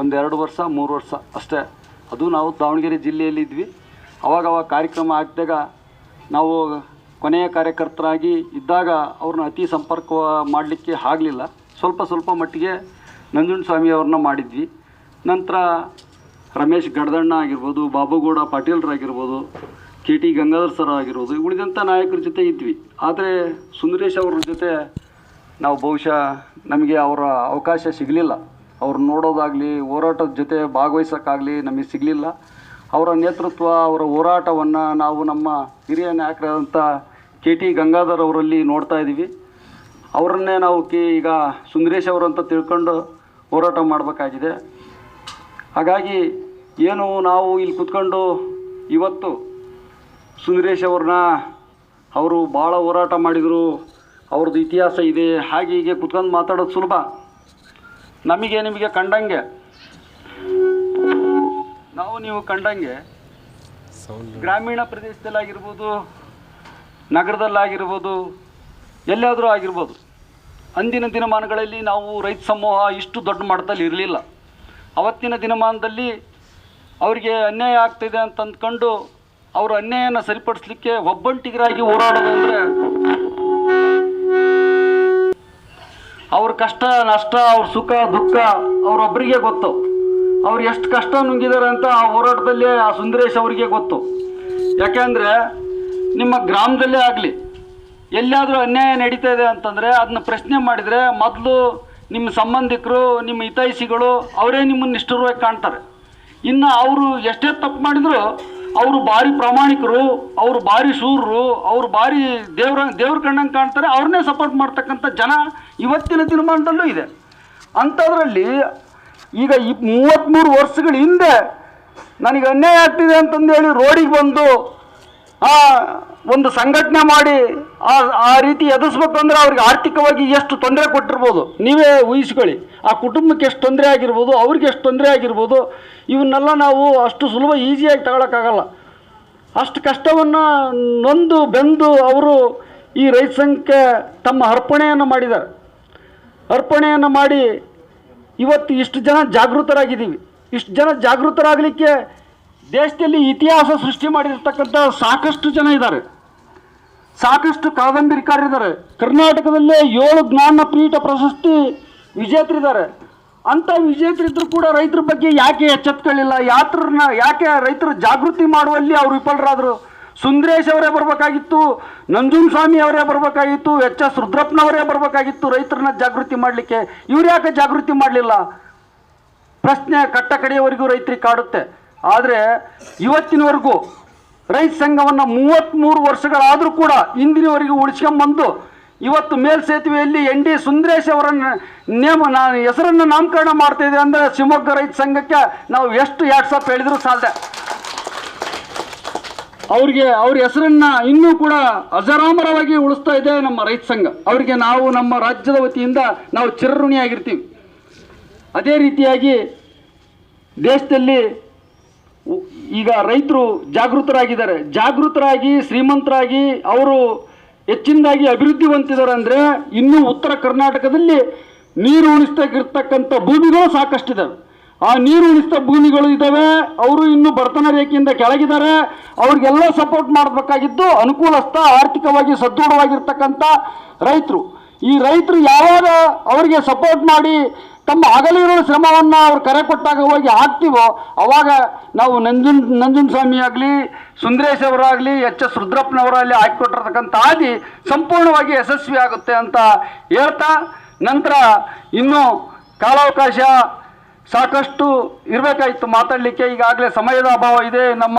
2 ವರ್ಷ 3 ವರ್ಷ ಅಷ್ಟೇ. ಅದು ನಾವು ದಾವಣಗೆರೆ ಜಿಲ್ಲೆಯಲ್ಲಿ ಇದ್ವಿ. ಅವಾಗ ಕಾರ್ಯಕ್ರಮ ಆಗಿದಾಗ ನಾವು ಕೊನೆಯ ಕಾರ್ಯಕರ್ತರಾಗಿ ಇದ್ದಾಗ ಅವ್ರನ್ನ ಅತಿ ಸಂಪರ್ಕ ಮಾಡಲಿಕ್ಕೆ ಆಗಲಿಲ್ಲ. ಸ್ವಲ್ಪ ಮಟ್ಟಿಗೆ ನಂಜುಂಡಸ್ವಾಮಿ ಅವ್ರನ್ನ ಮಾಡಿದ್ವಿ. ನಂತರ ರಮೇಶ್ ಗಡದಣ್ಣ ಆಗಿರ್ಬೋದು, ಬಾಬುಗೌಡ ಪಾಟೀಲ್ರಾಗಿರ್ಬೋದು, KT ಗಂಗಾಧರ್ ಸರ್ ಆಗಿರ್ಬೋದು, ಉಳಿದಂಥ ನಾಯಕರ ಜೊತೆ ಇದ್ವಿ. ಆದರೆ ಸುಂದರೇಶ್ ಅವ್ರ ಜೊತೆ ನಾವು ಬಹುಶಃ ನಮಗೆ ಅವರ ಅವಕಾಶ ಸಿಗಲಿಲ್ಲ. ಅವ್ರು ನೋಡೋದಾಗಲಿ, ಹೋರಾಟದ ಜೊತೆ ಭಾಗವಹಿಸೋಕ್ಕಾಗಲಿ ನಮಗೆ ಸಿಗಲಿಲ್ಲ. ಅವರ ನೇತೃತ್ವ, ಅವರ ಹೋರಾಟವನ್ನು ನಾವು ನಮ್ಮ ಹಿರಿಯ ನಾಯಕರಾದಂಥ KT ಗಂಗಾಧರ್ ಅವರಲ್ಲಿ ನೋಡ್ತಾ ಇದ್ದೀವಿ. ಅವರನ್ನೇ ನಾವು ಈಗ ಸುಂದರೇಶ್ ಅವರಂತ ತಿಳ್ಕೊಂಡು ಹೋರಾಟ ಮಾಡಬೇಕಾಗಿದೆ. ಹಾಗಾಗಿ ಏನು ನಾವು ಇಲ್ಲಿ ಕೂತ್ಕೊಂಡು ಇವತ್ತು ಸುಂದರೇಶ್ ಅವರು ಭಾಳ ಹೋರಾಟ ಮಾಡಿದರು, ಅವ್ರದ್ದು ಇತಿಹಾಸ ಇದೆ, ಹಾಗೆ ಹೀಗೆ ಕೂತ್ಕೊಂಡು ಮಾತಾಡೋದು ಸುಲಭ. ನಿಮಗೆ ಕಂಡಂಗೆ, ನೀವು ಕಂಡಂಗೆ ಗ್ರಾಮೀಣ ಪ್ರದೇಶದಲ್ಲಾಗಿರ್ಬೋದು, ನಗರದಲ್ಲಾಗಿರ್ಬೋದು, ಎಲ್ಲಾದರೂ ಆಗಿರ್ಬೋದು, ಅಂದಿನ ದಿನಮಾನಗಳಲ್ಲಿ ನಾವು ರೈತ ಸಮೂಹ ಇಷ್ಟು ದೊಡ್ಡ ಮಟ್ಟದಲ್ಲಿ ಇರಲಿಲ್ಲ. ಅವತ್ತಿನ ದಿನಮಾನದಲ್ಲಿ ಅವರಿಗೆ ಅನ್ಯಾಯ ಆಗ್ತಿದೆ ಅಂತ ಅಂದ್ಕೊಂಡು ಅವರ ಅನ್ಯಾಯನ ಸರಿಪಡಿಸ್ಲಿಕ್ಕೆ ಒಬ್ಬಂಟಿಗರಾಗಿ ಹೋರಾಡೋದಂದರೆ ಅವ್ರ ಕಷ್ಟ ನಷ್ಟ, ಅವ್ರ ಸುಖ ದುಃಖ ಅವರೊಬ್ಬರಿಗೆ ಗೊತ್ತು. ಅವ್ರು ಎಷ್ಟು ಕಷ್ಟ ನುಂಗಿದ್ದಾರೆ ಅಂತ ಆ ಹೋರಾಟದಲ್ಲಿ ಆ ಸುಂದರೇಶ್ ಅವರಿಗೆ ಗೊತ್ತು. ಯಾಕೆಂದರೆ ನಿಮ್ಮ ಗ್ರಾಮದಲ್ಲೇ ಆಗಲಿ, ಎಲ್ಲಾದರೂ ಅನ್ಯಾಯ ನಡೀತಾ ಇದೆ ಅಂತಂದರೆ ಅದನ್ನ ಪ್ರಶ್ನೆ ಮಾಡಿದರೆ ಮೊದಲು ನಿಮ್ಮ ಸಂಬಂಧಿಕರು, ನಿಮ್ಮ ಹಿತೈಷಿಗಳು ಅವರೇ ನಿಮ್ಮನ್ನು ನಿಷ್ಠುರವಾಗಿ ಕಾಣ್ತಾರೆ. ಇನ್ನು ಅವರು ಎಷ್ಟೇ ತಪ್ಪು ಮಾಡಿದ್ರು ಅವರು ಭಾರಿ ಪ್ರಾಮಾಣಿಕರು, ಅವರು ಭಾರಿ ಶೂರರು, ಅವರು ಭಾರಿ ದೇವ್ರ ಕಣ್ಣಂಗೆ ಕಾಣ್ತಾರೆ. ಅವ್ರನ್ನೇ ಸಪೋರ್ಟ್ ಮಾಡ್ತಕ್ಕಂಥ ಜನ ಇವತ್ತಿನ ದಿನಮಾನದಲ್ಲೂ ಇದೆ. ಅಂಥದ್ರಲ್ಲಿ ಈಗ 33 ವರ್ಷಗಳ ಹಿಂದೆ ನನಗೆ ಅನ್ಯಾಯ ಆಗ್ತಿದೆ ಅಂತಂದೇಳಿ ರೋಡಿಗೆ ಬಂದು ಒಂದು ಸಂಘಟನೆ ಮಾಡಿ ಆ ರೀತಿ ಎದುರಿಸ್ಬೇಕು ಅಂದರೆ ಅವ್ರಿಗೆ ಆರ್ಥಿಕವಾಗಿ ಎಷ್ಟು ತೊಂದರೆ ಕೊಟ್ಟಿರ್ಬೋದು ನೀವೇ ಊಹಿಸ್ಕೊಳ್ಳಿ. ಆ ಕುಟುಂಬಕ್ಕೆ ಎಷ್ಟು ತೊಂದರೆ ಆಗಿರ್ಬೋದು, ಅವ್ರಿಗೆ ಎಷ್ಟು ತೊಂದರೆ ಆಗಿರ್ಬೋದು. ಇವನ್ನೆಲ್ಲ ನಾವು ಅಷ್ಟು ಸುಲಭ ಈಸಿಯಾಗಿ ತಗೊಳಕ್ಕಾಗಲ್ಲ. ಅಷ್ಟು ಕಷ್ಟವನ್ನು ನೊಂದು ಬೆಂದು ಅವರು ಈ ರೈತ ಸಂಘಕ್ಕೆ ತಮ್ಮ ಅರ್ಪಣೆಯನ್ನು ಮಾಡಿದ್ದಾರೆ. ಅರ್ಪಣೆಯನ್ನು ಮಾಡಿ ಇವತ್ತು ಇಷ್ಟು ಜನ ಜಾಗೃತರಾಗಿದ್ದೀವಿ. ಇಷ್ಟು ಜನ ಜಾಗೃತರಾಗಲಿಕ್ಕೆ ದೇಶದಲ್ಲಿ ಇತಿಹಾಸ ಸೃಷ್ಟಿ ಮಾಡಿರ್ತಕ್ಕಂಥ ಸಾಕಷ್ಟು ಜನ ಇದ್ದಾರೆ, ಸಾಕಷ್ಟು ಕಾದಂಬರಿಕಾರರಿದ್ದಾರೆ. ಕರ್ನಾಟಕದಲ್ಲೇ 7 ಜ್ಞಾನಪೀಠ ಪ್ರಶಸ್ತಿ ವಿಜೇತರಿದ್ದಾರೆ. ಅಂಥ ವಿಜೇತರಿದ್ದರೂ ಕೂಡ ರೈತರ ಬಗ್ಗೆ ಯಾಕೆ ಎಚ್ಚೆತ್ತುಕೊಳ್ಳಿಲ್ಲ? ಯಾಕೆ ರೈತರ ಜಾಗೃತಿ ಮಾಡುವಲ್ಲಿ ಅವರು ವಿಫಲರಾದರು? ಸುಂದರೇಶ್ ಅವರೇ ಬರಬೇಕಾಗಿತ್ತು, ನಂಜುಂಡಸ್ವಾಮಿ ಅವರೇ ಬರಬೇಕಾಗಿತ್ತು, HS ರುದ್ರಪ್ಪನವರೇ ಬರಬೇಕಾಗಿತ್ತು ರೈತರನ್ನ ಜಾಗೃತಿ ಮಾಡಲಿಕ್ಕೆ. ಇವ್ರು ಯಾಕೆ ಜಾಗೃತಿ ಮಾಡಲಿಲ್ಲ? ಪ್ರಶ್ನೆ ಕಟ್ಟ ಕಡೆಯವರೆಗೂ ರೈತರಿಗೆ ಕಾಡುತ್ತೆ. ಆದರೆ ಇವತ್ತಿನವರೆಗೂ ರೈತ ಸಂಘವನ್ನು 33 ವರ್ಷಗಳಾದರೂ ಕೂಡ ಇಂದಿನವರೆಗೂ ಉಳಿಸ್ಕೊಂಬಂದು ಇವತ್ತು ಮೇಲ್ಸೇತುವೆಯಲ್ಲಿ ND ಸುಂದರೇಶ್ ಅವರನ್ನು ಹೆಸರನ್ನು ನಾಮಕರಣ ಮಾಡ್ತಾಯಿದೆ ಅಂದರೆ ಶಿವಮೊಗ್ಗ ರೈತ ಸಂಘಕ್ಕೆ ನಾವು ಎಷ್ಟು ಯಾಟ್ಸಪ್ ಹೇಳಿದರೂ ಸಾಧ್ಯ. ಅವ್ರ ಹೆಸರನ್ನು ಇನ್ನೂ ಕೂಡ ಅಜರಾಮರವಾಗಿ ಉಳಿಸ್ತಾ ಇದೆ ನಮ್ಮ ರೈತ ಸಂಘ. ಅವರಿಗೆ ನಾವು ನಮ್ಮ ರಾಜ್ಯದ ವತಿಯಿಂದ ನಾವು ಚಿರಋಣಿಯಾಗಿರ್ತೀವಿ. ಅದೇ ರೀತಿಯಾಗಿ ದೇಶದಲ್ಲಿ ಈಗ ರೈತರು ಜಾಗೃತರಾಗಿ ಶ್ರೀಮಂತರಾಗಿ ಅವರು ಹೆಚ್ಚಿನದಾಗಿ ಅಭಿವೃದ್ಧಿ ಹೊಂದಿದ್ದಾರೆ. ಅಂದರೆ ಇನ್ನೂ ಉತ್ತರ ಕರ್ನಾಟಕದಲ್ಲಿ ನೀರು ಉಣಿಸ್ತಾಗಿರ್ತಕ್ಕಂಥ ಭೂಮಿಗಳು ಸಾಕಷ್ಟಿದ್ದಾವೆ. ಆ ನೀರು ಉಣಿಸ್ತಾ ಭೂಮಿಗಳು ಇದ್ದಾವೆ. ಅವರು ಇನ್ನೂ ಬಡತನ ರೇಖೆಯಿಂದ ಕೆಳಗಿದ್ದಾರೆ. ಅವ್ರಿಗೆಲ್ಲ ಸಪೋರ್ಟ್ ಮಾಡಬೇಕಾಗಿದ್ದು ಅನುಕೂಲಸ್ಥ, ಆರ್ಥಿಕವಾಗಿ ಸದೃಢವಾಗಿರ್ತಕ್ಕಂಥ ರೈತರು. ಈ ರೈತರು ಯಾವಾಗ ಅವರಿಗೆ ಸಪೋರ್ಟ್ ಮಾಡಿ ತಮ್ಮ ಹಗಲಿರೋ ಶ್ರಮವನ್ನು ಅವ್ರು ಕರೆ ಕೊಟ್ಟಾಗ ಹೋಗಿ ಹಾಕ್ತೀವೋ ಅವಾಗ ನಾವು ನಂಜುಂಡಸ್ವಾಮಿ ಆಗಲಿ, ಸುಂದರೇಶ್ ಅವರಾಗಲಿ, HS ರುದ್ರಪ್ಪನವರಲ್ಲಿ ಹಾಕಿಕೊಟ್ಟಿರ್ತಕ್ಕಂಥ ಹಾದಿ ಸಂಪೂರ್ಣವಾಗಿ ಯಶಸ್ವಿ ಆಗುತ್ತೆ ಅಂತ ಹೇಳ್ತಾ, ನಂತರ ಇನ್ನೂ ಕಾಲಾವಕಾಶ ಸಾಕಷ್ಟು ಇರಬೇಕಾಗಿತ್ತು ಮಾತಾಡಲಿಕ್ಕೆ. ಈಗಾಗಲೇ ಸಮಯದ ಅಭಾವ ಇದೆ. ನಮ್ಮ